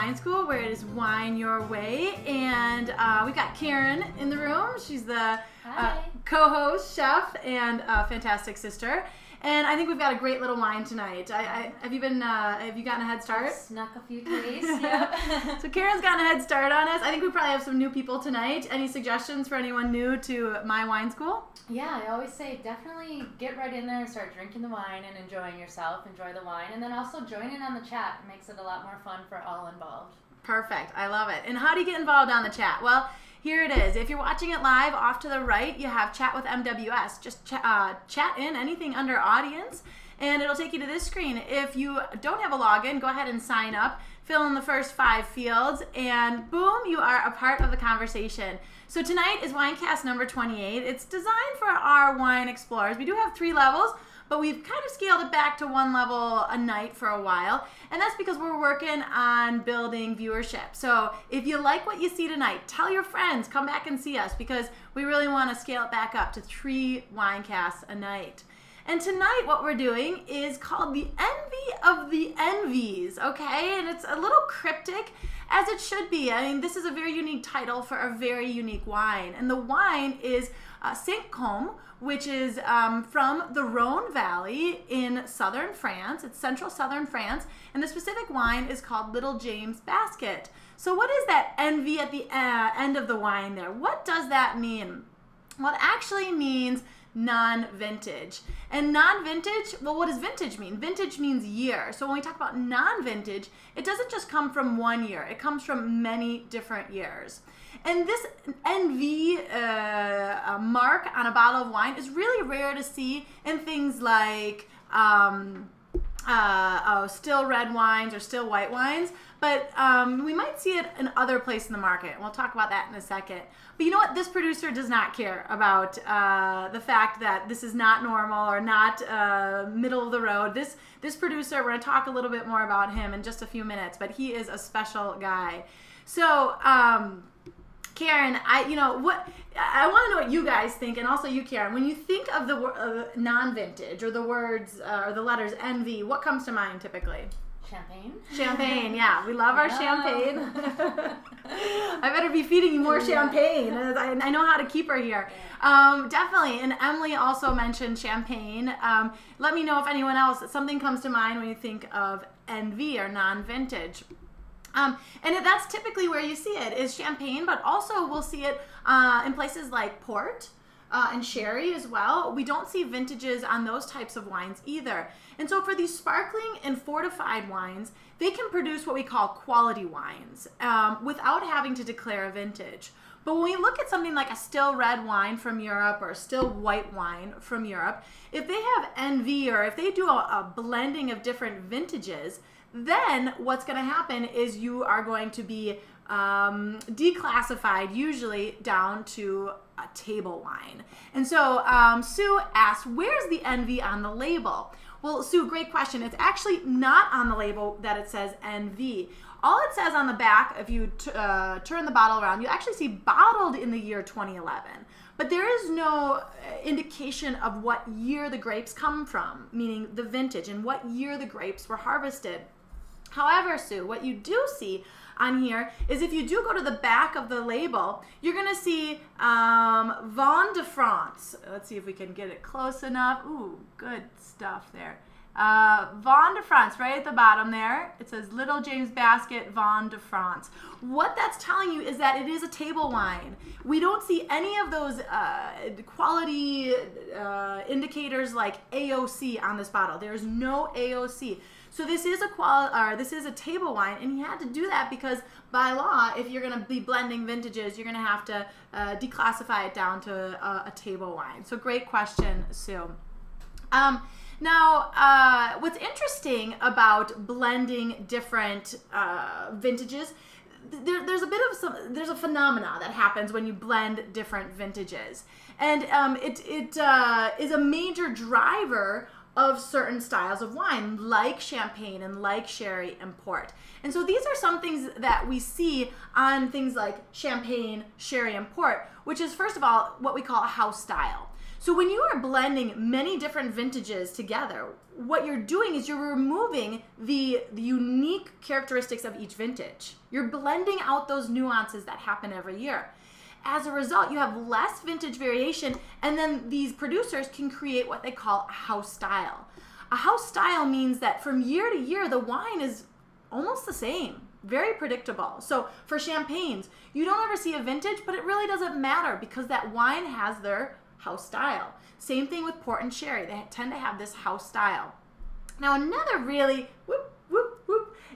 Wine School, where it is wine your way. And we've got Karen in the room. She's the co-host, chef, and fantastic sister. And I think we've got a great little wine tonight. Have you gotten a head start? Snuck a few tastes, yeah. So Karen's gotten a head start on us. I think we probably have some new people tonight. Any suggestions for anyone new to my wine school? Yeah, I always say definitely get right in there and start drinking the wine and enjoying yourself. Enjoy the wine. And then also join in on the chat. It makes it a lot more fun for all involved. Perfect. I love it. And how do you get involved on the chat? Well, here it is. If you're watching it live, off to the right, you have Chat with MWS. Just chat in anything under audience, and it'll take you to this screen. If you don't have a login, go ahead and sign up, fill in the first 5 fields, and boom, you are a part of the conversation. So tonight is WineCAST number 28. It's designed for our wine explorers. We do have 3 levels, but we've kind of scaled it back to 1 level a night for a while, and that's because we're working on building viewership. So if you like what you see tonight, tell your friends, come back and see us, because we really want to scale it back up to 3 winecasts a night. And tonight what we're doing is called the Envy of the Envies, okay? And it's a little cryptic, as it should be. I mean, this is a very unique title for a very unique wine. And the wine is St.Cosme, which is from the Rhone Valley in southern France. It's central southern France. And the specific wine is called Little James Basket. So what is that envy at the end of the wine there? What does that mean? Well, it actually means non-vintage. And non-vintage, well, what does vintage mean? Vintage means year. So when we talk about non-vintage, it doesn't just come from 1 year. It comes from many different years. And this NV mark on a bottle of wine is really rare to see in things like still red wines or still white wines, but we might see it in other places in the market. We'll talk about that in a second. But you know what? This producer does not care about the fact that this is not normal or not middle of the road. This producer, we're going to talk a little bit more about him in just a few minutes, but he is a special guy. So, Karen, I want to know what you guys think, and also you, Karen. When you think of the non-vintage or the words or the letters NV, what comes to mind typically? Champagne. Champagne, yeah. We love our champagne. I better be feeding you more champagne. I know how to keep her here. Definitely. And Emily also mentioned champagne. Let me know if anyone else, something comes to mind when you think of NV or non-vintage. And that's typically where you see it, is champagne, but also we'll see it in places like port and sherry as well. We don't see vintages on those types of wines either. And so for these sparkling and fortified wines, they can produce what we call quality wines without having to declare a vintage. But when we look at something like a still red wine from Europe or a still white wine from Europe, if they have NV or if they do a blending of different vintages, then what's going to happen is you are going to be declassified usually down to a table wine. And so Sue asked, where's the NV on the label? Well, Sue, great question. It's actually not on the label that it says NV. All it says on the back, if you turn the bottle around, you actually see bottled in the year 2011. But there is no indication of what year the grapes come from, meaning the vintage, and what year the grapes were harvested. However, Sue, what you do see on here is if you do go to the back of the label, you're going to see Vin de France. Let's see if we can get it close enough. Ooh, good stuff there. Vin de France, right at the bottom there. It says Little James Basket Vin de France. What that's telling you is that it is a table wine. We don't see any of those quality indicators like AOC on this bottle. There's no AOC. So this is a table wine, and he had to do that because by law, if you're going to be blending vintages, you're going to have to declassify it down to a table wine. So great question, Sue. Now, what's interesting about blending different vintages, there's a phenomena that happens when you blend different vintages, and it is a major driver of certain styles of wine, like champagne and like sherry and port. And so these are some things that we see on things like champagne, sherry, and port, which is, first of all, what we call a house style. So when you are blending many different vintages together, what you're doing is you're removing the unique characteristics of each vintage. You're blending out those nuances that happen every year. As a result, you have less vintage variation, and then these producers can create what they call a house style. A house style means that from year to year, the wine is almost the same, very predictable. So for champagnes, you don't ever see a vintage, but it really doesn't matter because that wine has their house style. Same thing with port and sherry. They tend to have this house style. Now, another really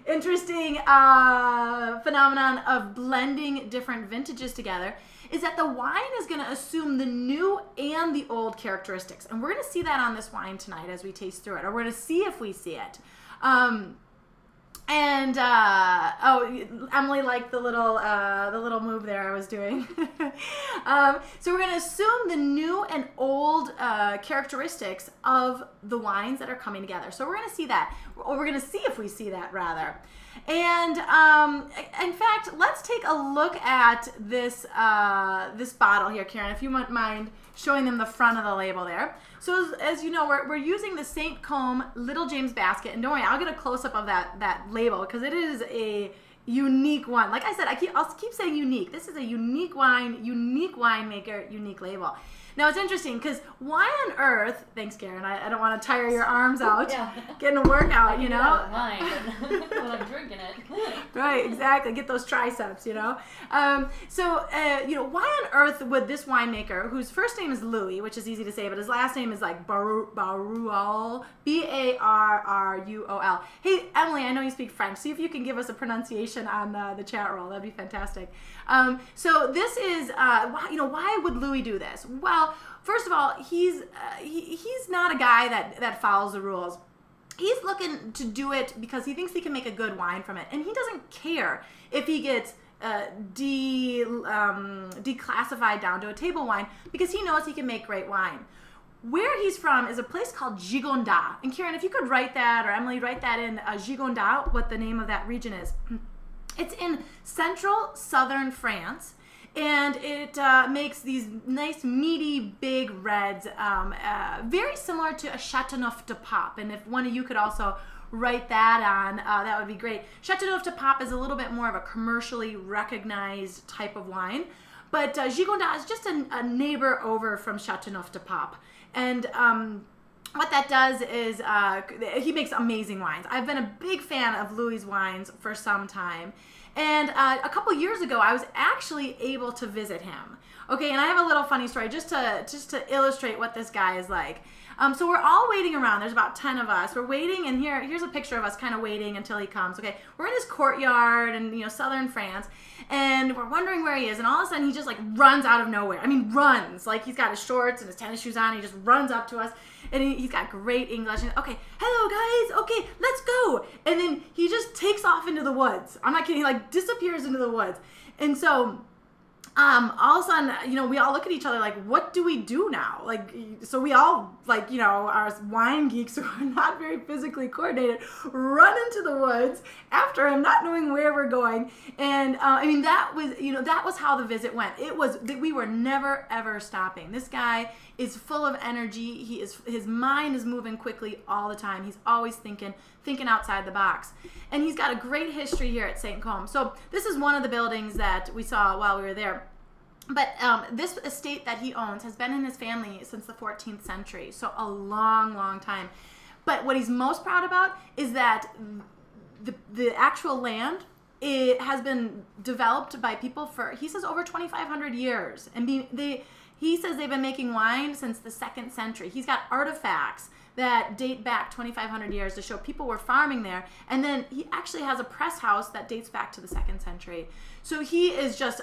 interesting phenomenon of blending different vintages together is that the wine is going to assume the new and the old characteristics. And we're going to see that on this wine tonight as we taste through it, or we're going to see if we see it. Emily liked the little move there I was doing. So we're going to assume the new and old characteristics of the wines that are coming together. So we're going to see that, or we're going to see if we see that rather. And in fact, let's take a look at this this bottle here, Karen, if you wouldn't mind showing them the front of the label there. So as you know, we're using the St. Cosme Little James basket, and don't worry, I'll get a close-up of that label because it is a unique one. Like I said, I'll keep saying unique. This is a unique wine, unique winemaker, unique label. Now it's interesting because why on earth, thanks Karen, I don't want to tire your arms out, getting a workout, you know. Wine when I'm drinking it. Right, exactly, get those triceps, you know. Why on earth would this winemaker, whose first name is Louis, which is easy to say, but his last name is like Barruol, Barruol. Hey Emily, I know you speak French, see if you can give us a pronunciation on the chat roll, that'd be fantastic. So this is, why would Louis do this? Well, first of all, he's not a guy that follows the rules. He's looking to do it because he thinks he can make a good wine from it, and he doesn't care if he gets declassified down to a table wine because he knows he can make great wine. Where he's from is a place called Gigondas. And Karen, if you could write that, or Emily, write that in Gigondas, what the name of that region is. It's in central southern France. And it makes these nice, meaty, big reds, very similar to a Châteauneuf-du-Pape. And if one of you could also write that on, that would be great. Châteauneuf-du-Pape is a little bit more of a commercially recognized type of wine. But Gigondas is just a neighbor over from Châteauneuf-du-Pape. And what that does is he makes amazing wines. I've been a big fan of Louis' wines for some time. And a couple years ago, I was actually able to visit him. Okay, and I have a little funny story just to illustrate what this guy is like. So we're all waiting around. There's about 10 of us. We're waiting, and here's a picture of us kind of waiting until he comes. Okay, we're in this courtyard in southern France, and we're wondering where he is. And all of a sudden, he just like runs out of nowhere. I mean, runs like he's got his shorts and his tennis shoes on. He just runs up to us, and he's got great English. And, okay, hello guys. Okay, let's go. And then he just takes off into the woods. I'm not kidding. He like disappears into the woods, and so. All of a sudden, we all look at each other like, what do we do now? Like, so we all, like, our wine geeks who are not very physically coordinated, run into the woods after him, not knowing where we're going. And, that was how the visit went. We were never, ever stopping. This guy is full of energy. His mind is moving quickly all the time. He's always thinking outside the box. And he's got a great history here at St. Cosme. So this is one of the buildings that we saw while we were there. But this estate that he owns has been in his family since the 14th century, so a long, long time. But what he's most proud about is that the actual land, it has been developed by people for, he says, over 2,500 years. And he says they've been making wine since the 2nd century. He's got artifacts that date back 2,500 years to show people were farming there. And then he actually has a press house that dates back to the 2nd century. So he is just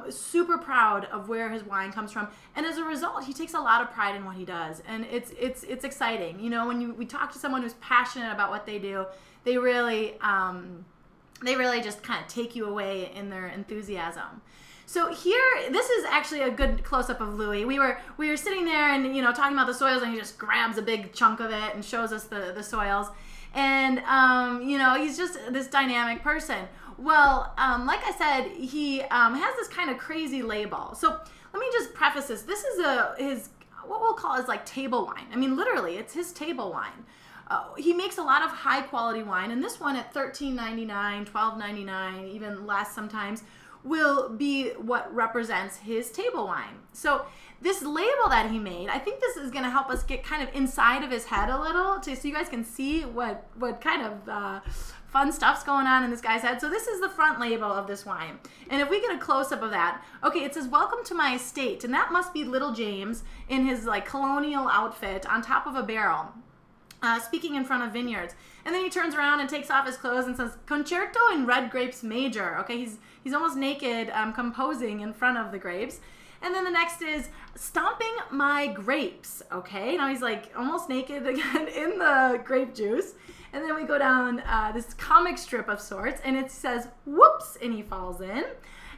super proud of where his wine comes from, and as a result, he takes a lot of pride in what he does, and it's exciting. When we talk to someone who's passionate about what they do, they really just kind of take you away in their enthusiasm. So here, this is actually a good close-up of Louis. We were sitting there and talking about the soils, and he just grabs a big chunk of it and shows us the soils, and he's just this dynamic person. Well, like I said, he has this kind of crazy label. So let me just preface this. This is what we'll call is like table wine. I mean, literally, it's his table wine. He makes a lot of high quality wine, and this one at $13.99, $12.99, even less sometimes, will be what represents his table wine. So this label that he made, I think this is going to help us get kind of inside of his head a little, so you guys can see what kind of fun stuff's going on in this guy's head. So this is the front label of this wine. And if we get a close-up of that, okay, it says, "Welcome to my estate." And that must be little James in his like colonial outfit on top of a barrel, speaking in front of vineyards. And then he turns around and takes off his clothes and says, "Concerto in Red Grapes Major." Okay, he's almost naked, composing in front of the grapes. And then the next is "Stomping My Grapes." Okay, now he's like almost naked again in the grape juice. And then we go down this comic strip of sorts, and it says "Whoops," and he falls in.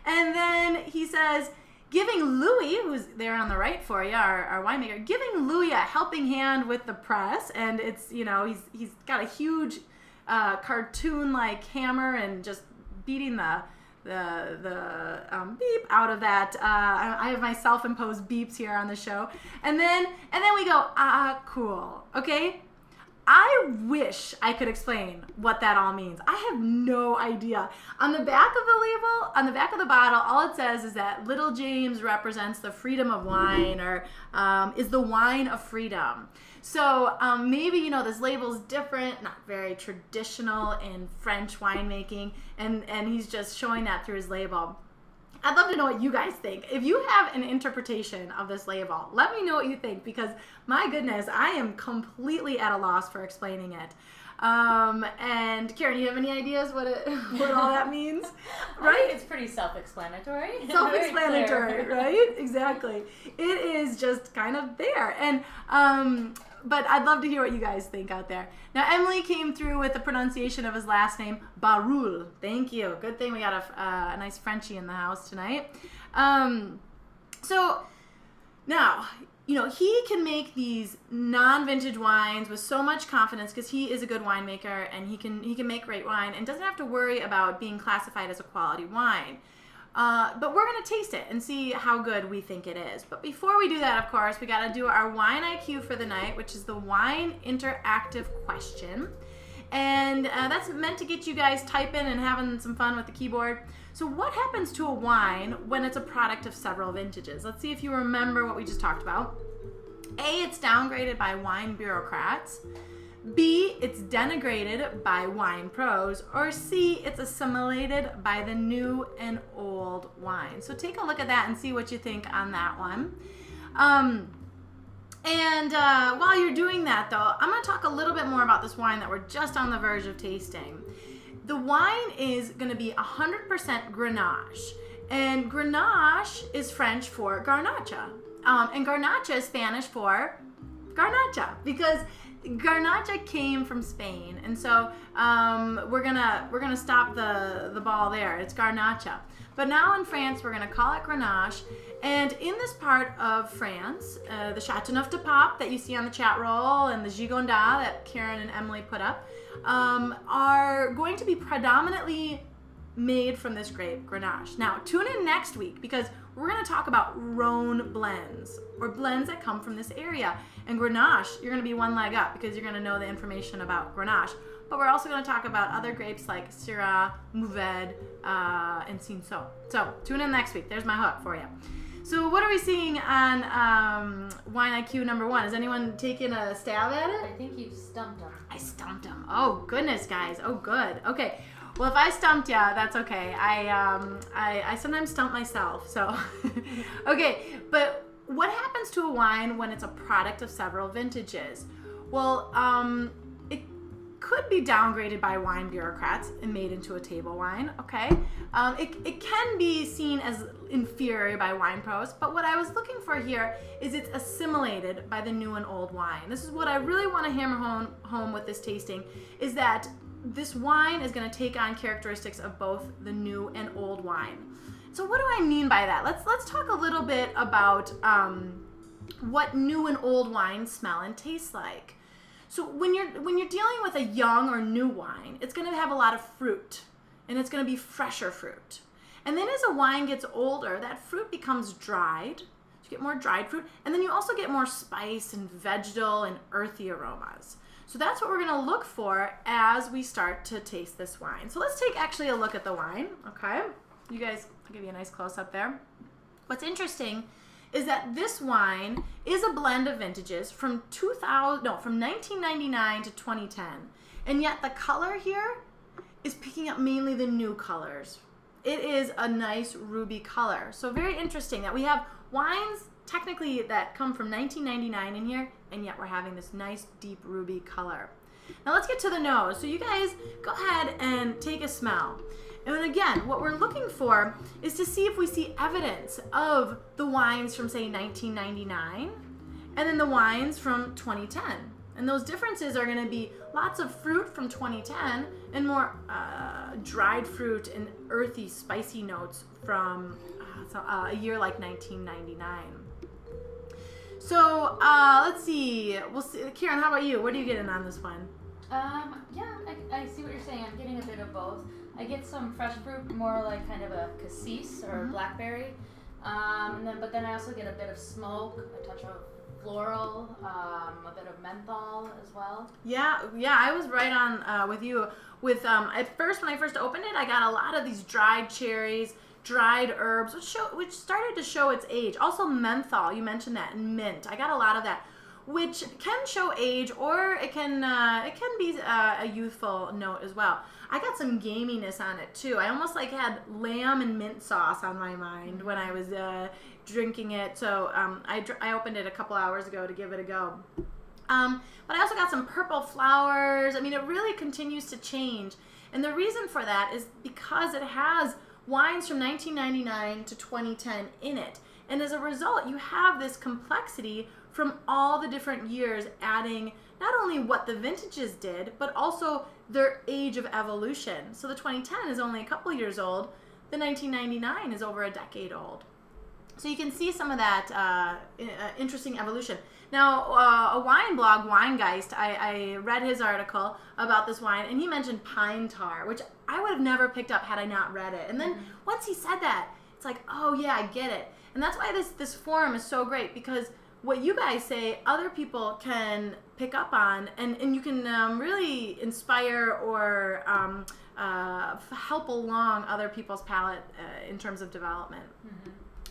And then he says, giving Louis, who's there on the right for you, our winemaker, giving Louis a helping hand with the press. And it's, you know, he's got a huge cartoon-like hammer and just beating the beep out of that. I have my self-imposed beeps here on the show. And then we go, cool. Okay? I wish I could explain what that all means. I have no idea. On the back of the label, on the back of the bottle, all it says is that little James represents the freedom of wine, or is the wine of freedom. So maybe, you know, this label's different, not very traditional in French winemaking, and he's just showing that through his label. I'd love to know what you guys think. If you have an interpretation of this label, let me know what you think, because my goodness, I am completely at a loss for explaining it. And Karen, you have any ideas what all that means? Right? I think it's pretty self-explanatory. Self-explanatory, right? Exactly. It is just kind of there. And but I'd love to hear what you guys think out there. Now, Emily came through with the pronunciation of his last name, Barul. Thank you. Good thing we got a nice Frenchie in the house tonight. So now, you know, he can make these non-vintage wines with so much confidence because he is a good winemaker, and he can make great wine and doesn't have to worry about being classified as a quality wine. But we're going to taste it and see how good we think it is. But before we do that, of course, we got to do our Wine IQ for the night, which is the wine interactive question. And that's meant to get you guys typing and having some fun with the keyboard. So what happens to a wine when it's a product of several vintages? Let's see if you remember what we just talked about. A, it's downgraded by wine bureaucrats. B, it's denigrated by wine pros. Or C, it's assimilated by the new and old wine. So take a look at that and see what you think on that one. While you're doing that, though, I'm going to talk a little bit more about this wine that we're just on the verge of tasting. The wine is going to be 100% Grenache. And Grenache is French for Garnacha. And Garnacha is Spanish for Garnacha, because Garnacha came from Spain, and so we're gonna stop the ball there. It's Garnacha. But now in France, we're gonna call it Grenache. And in this part of France, the Châteauneuf-du-Pape that you see on the chat roll and the Gigondas that Karen and Emily put up are going to be predominantly made from this grape, Grenache. Now, tune in next week, because we're going to talk about Rhone blends, or blends that come from this area. And Grenache, you're going to be one leg up, because you're going to know the information about Grenache. But we're also going to talk about other grapes like Syrah, Mourvèdre, and Cinsault. So tune in next week. There's my hook for you. So what are we seeing on Wine IQ number 1? Is anyone taking a stab at it? I think you stumped him. I stumped him. Oh, goodness, guys. Oh, good. Okay. Well, if I stumped you, that's okay. I sometimes stump myself. So, okay. But what happens to a wine when it's a product of several vintages? Well, it could be downgraded by wine bureaucrats and made into a table wine. Okay. It can be seen as inferior by wine pros, but what I was looking for here is it's assimilated by the new and old wine. This is what I really want to hammer home with this tasting, is that this wine is going to take on characteristics of both the new and old wine. So what do I mean by that? Let's talk a little bit about what new and old wine smell and taste like. So when you're dealing with a young or new wine, it's going to have a lot of fruit, and it's going to be fresher fruit. And then as a wine gets older, that fruit becomes dried. So you get more dried fruit, and then you also get more spice and vegetal and earthy aromas. So that's what we're going to look for as we start to taste this wine. So let's take actually a look at the wine, okay? You guys, I'll give you a nice close-up there. What's interesting is that this wine is a blend of vintages from 1999 to 2010. And yet the color here is picking up mainly the new colors. It is a nice ruby color. So very interesting that we have wines technically that come from 1999 in here, and yet we're having this nice deep ruby color. Now let's get to the nose. So you guys go ahead and take a smell. And again, what we're looking for is to see if we see evidence of the wines from, say, 1999 and then the wines from 2010. And those differences are going to be lots of fruit from 2010 and more dried fruit and earthy, spicy notes from a year like 1999. So let's see. We'll see. Karen, how about you? What are you getting on this one? Yeah, I see what you're saying. I'm getting a bit of both. I get some fresh fruit, more like kind of a cassis or blackberry, but then I also get a bit of smoke, a touch of floral, a bit of menthol as well. Yeah, I was right on with you. With at first, when I first opened it, I got a lot of these dried cherries, dried herbs, which started to show its age. Also menthol, you mentioned that, and mint. I got a lot of that, which can show age, or it can be a youthful note as well. I got some gaminess on it too. I almost like had lamb and mint sauce on my mind when I was drinking it. So I opened it a couple hours ago to give it a go. But I also got some purple flowers. I mean, it really continues to change. And the reason for that is because it has wines from 1999 to 2010 in it. And as a result, you have this complexity from all the different years, adding not only what the vintages did, but also their age of evolution. So the 2010 is only a couple years old. The 1999 is over a decade old. So you can see some of that interesting evolution. Now, a wine blog, WineCAST, I read his article about this wine, and he mentioned pine tar, which I would have never picked up had I not read it. And then once he said that, it's like, oh yeah, I get it. And that's why this forum is so great, because what you guys say, other people can pick up on, and you can really inspire or help along other people's palate in terms of development.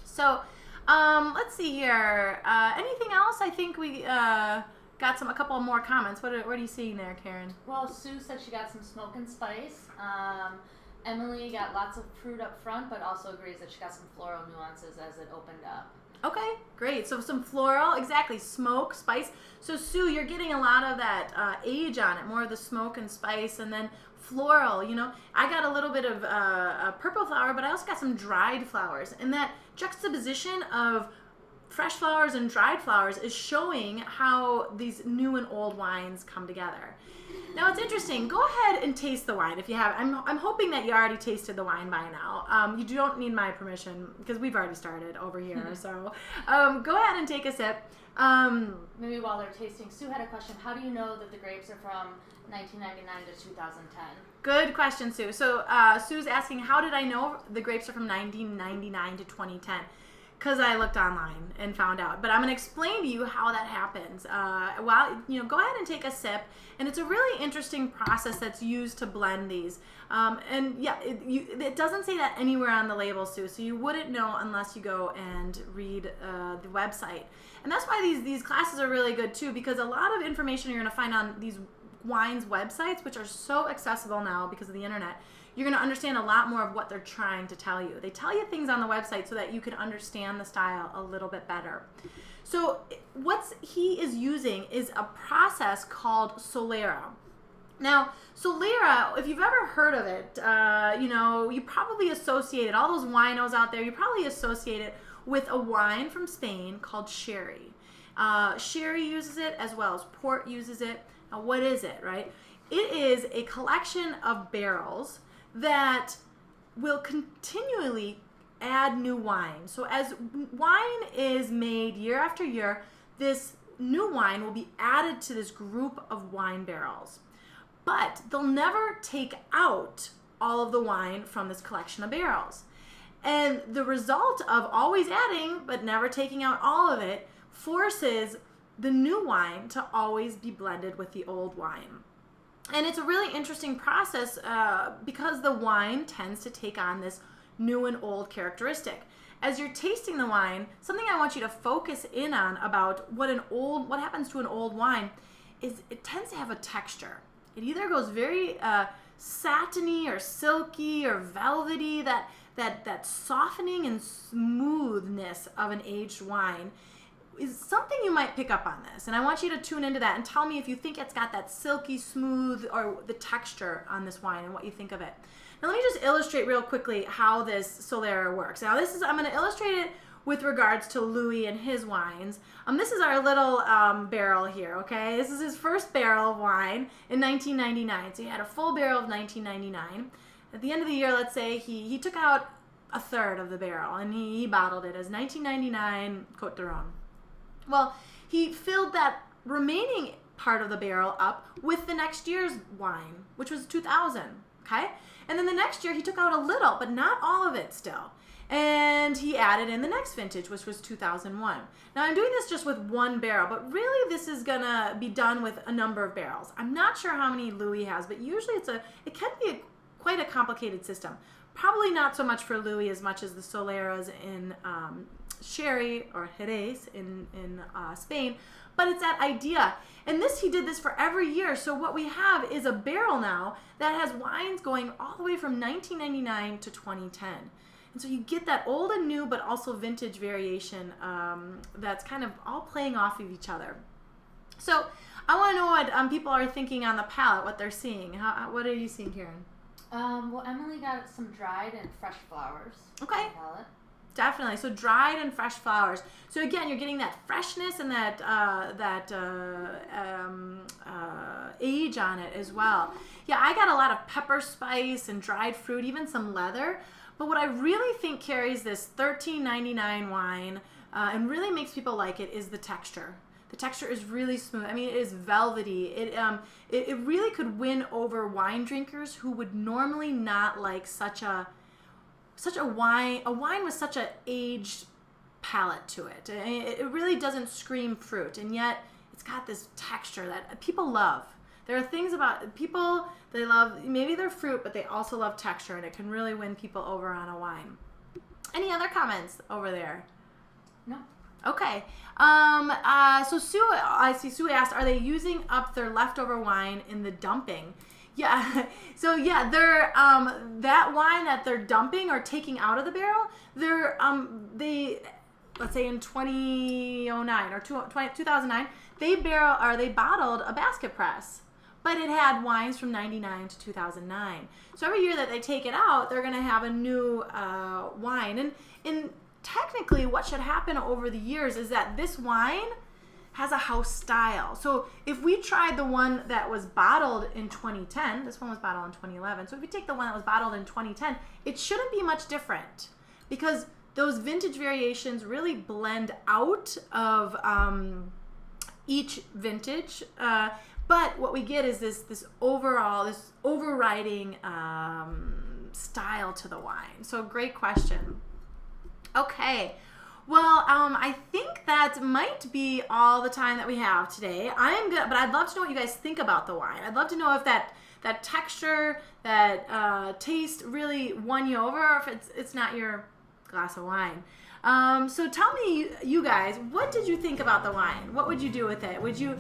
So let's see here. Anything else? I think we got a couple more comments. What are you seeing there, Karen? Well, Sue said she got some smoke and spice. Emily got lots of fruit up front, but also agrees that she got some floral nuances as it opened up. Okay, great. So some floral, exactly, smoke, spice. So Sue, you're getting a lot of that age on it, more of the smoke and spice, and then floral. You know, I got a little bit of a purple flower, but I also got some dried flowers. And that juxtaposition of fresh flowers and dried flowers is showing how these new and old wines come together. Now it's interesting. Go ahead and taste the wine if you have. I'm hoping that you already tasted the wine by now. You don't need my permission because we've already started over here. So go ahead and take a sip. Maybe while they're tasting, Sue had a question. How do you know that the grapes are from 1999 to 2010? Good question, Sue. So Sue's asking, how did I know the grapes are from 1999 to 2010? Because I looked online and found out. But I'm going to explain to you how that happens. Go ahead and take a sip. And it's a really interesting process that's used to blend these. It doesn't say that anywhere on the label, Sue. So you wouldn't know unless you go and read the website. And that's why these classes are really good too, because a lot of information you're going to find on these wines websites, which are so accessible now because of the internet, you're going to understand a lot more of what they're trying to tell you. They tell you things on the website so that you can understand the style a little bit better. So what he is using is a process called Solera. Now, Solera, if you've ever heard of it, you probably associate it, all those winos out there, you probably associate it with a wine from Spain called sherry. Sherry uses it as well as port uses it. Now, what is it, right? It is a collection of barrels that will continually add new wine. So as wine is made year after year, this new wine will be added to this group of wine barrels. But they'll never take out all of the wine from this collection of barrels. And the result of always adding but never taking out all of it forces the new wine to always be blended with the old wine. And it's a really interesting process because the wine tends to take on this new and old characteristic. As you're tasting the wine, something I want you to focus in on about what happens to an old wine is it tends to have a texture. It either goes very satiny or silky or velvety, that softening and smoothness of an aged wine is something you might pick up on this. And I want you to tune into that and tell me if you think it's got that silky smooth or the texture on this wine and what you think of it. Now let me just illustrate real quickly how this Solera works. Now I'm going to illustrate it with regards to Louis and his wines. This is our little barrel here, okay? This is his first barrel of wine in 1999. So he had a full barrel of 1999. At the end of the year, let's say, he took out a third of the barrel and he bottled it as 1999 Côte de Rhone. Well, he filled that remaining part of the barrel up with the next year's wine, which was 2000, okay? And then the next year he took out a little, but not all of it still. And he added in the next vintage, which was 2001. Now I'm doing this just with one barrel, but really this is gonna be done with a number of barrels. I'm not sure how many Louis has, but usually it can be quite a complicated system. Probably not so much for Louis as much as the Soleras in Sherry or Jerez in Spain, but it's that idea. And he did this for every year. So what we have is a barrel now that has wines going all the way from 1999 to 2010. And so you get that old and new, but also vintage variation that's kind of all playing off of each other. So I want to know what people are thinking on the palate, what they're seeing. What are you seeing, Karen? Well, Emily got some dried and fresh flowers. Okay. On the palate. Definitely. So dried and fresh flowers. So again, you're getting that freshness and that age on it as well. Yeah, I got a lot of pepper spice and dried fruit, even some leather. But what I really think carries this $13.99 wine and really makes people like it is the texture. The texture is really smooth. I mean, it is velvety. It really could win over wine drinkers who would normally not like such a wine with such an aged palate to it. It really doesn't scream fruit, and yet it's got this texture that people love. There are things about people, they love, maybe they're fruit, but they also love texture, and it can really win people over on a wine. Any other comments over there? No. Okay. So Sue, I see Sue asked, are they using up their leftover wine in the dumping? Yeah. So yeah, they're that wine that they're dumping or taking out of the barrel, let's say in 2009 or 2009, they bottled a basket press, but it had wines from 99 to 2009. So every year that they take it out, they're going to have a new wine. And technically what should happen over the years is that this wine has a house style. So if we tried the one that was bottled in 2010, this one was bottled in 2011. So if we take the one that was bottled in 2010, it shouldn't be much different because those vintage variations really blend out of each vintage. But what we get is this overriding style to the wine. So great question. Okay. Well, I think that might be all the time that we have today. But I'd love to know what you guys think about the wine. I'd love to know if that texture, that taste really won you over, or if it's not your glass of wine. So tell me, you guys, what did you think about the wine? What would you do with it? Would you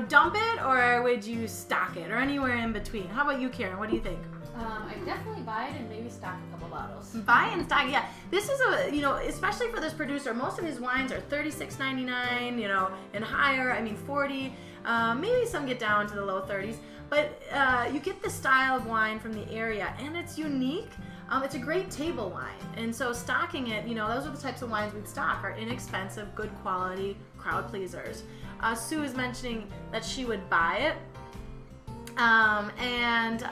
dump it, or would you stock it, or anywhere in between? How about you, Karen? What do you think? I definitely buy it and maybe stock a couple bottles. Buy and stock, yeah. This is especially for this producer, most of his wines are $36.99, and higher. I mean, $40. Maybe some get down to the low 30s. But you get the style of wine from the area, and it's unique. It's a great table wine, and so stocking it, those are the types of wines we'd stock, are inexpensive, good quality, crowd pleasers. Sue is mentioning that she would buy it. And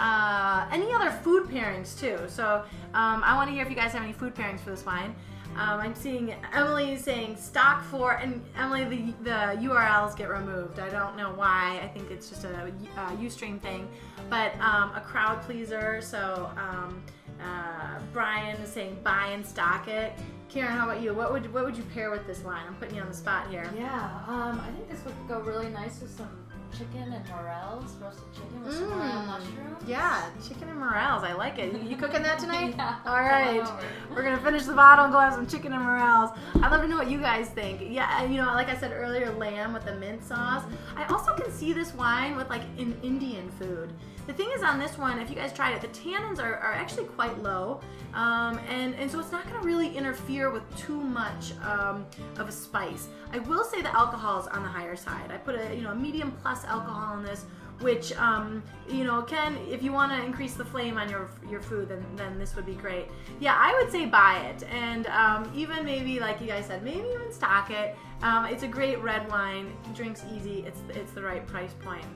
any other food pairings too. So I want to hear if you guys have any food pairings for this wine. I'm seeing Emily saying stock for, and Emily, the URLs get removed. I don't know why. I think it's just a Ustream thing, but a crowd pleaser. So Brian is saying buy and stock it. Karen, how about you? What would you pair with this wine? I'm putting you on the spot here. Yeah, I think this would go really nice with some chicken and morels, roasted chicken with some morel mushrooms. Yeah, chicken and morels. I like it. You cooking that tonight? Yeah. All right. We're going to finish the bottle and go have some chicken and morels. I'd love to know what you guys think. Yeah, you know, like I said earlier, lamb with the mint sauce. I also can see this wine with like an Indian food. The thing is on this one, if you guys tried it, the tannins are actually quite low. And so it's not going to really interfere with too much of a spice. I will say the alcohol is on the higher side. I put a medium plus alcohol in this, which can, if you want to increase the flame on your food, then this would be great. Yeah, I would say buy it, and even maybe like you guys said, maybe even stock it. It's a great red wine. Drinks easy. It's the right price point.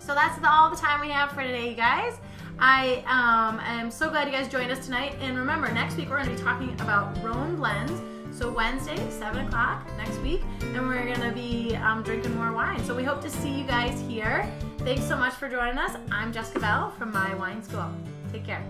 So that's all the time we have for today, you guys. I am so glad you guys joined us tonight. And remember, next week we're going to be talking about Rhone blends. So Wednesday, 7 o'clock next week. And we're going to be drinking more wine. So we hope to see you guys here. Thanks so much for joining us. I'm Jessica Bell from My Wine School. Take care.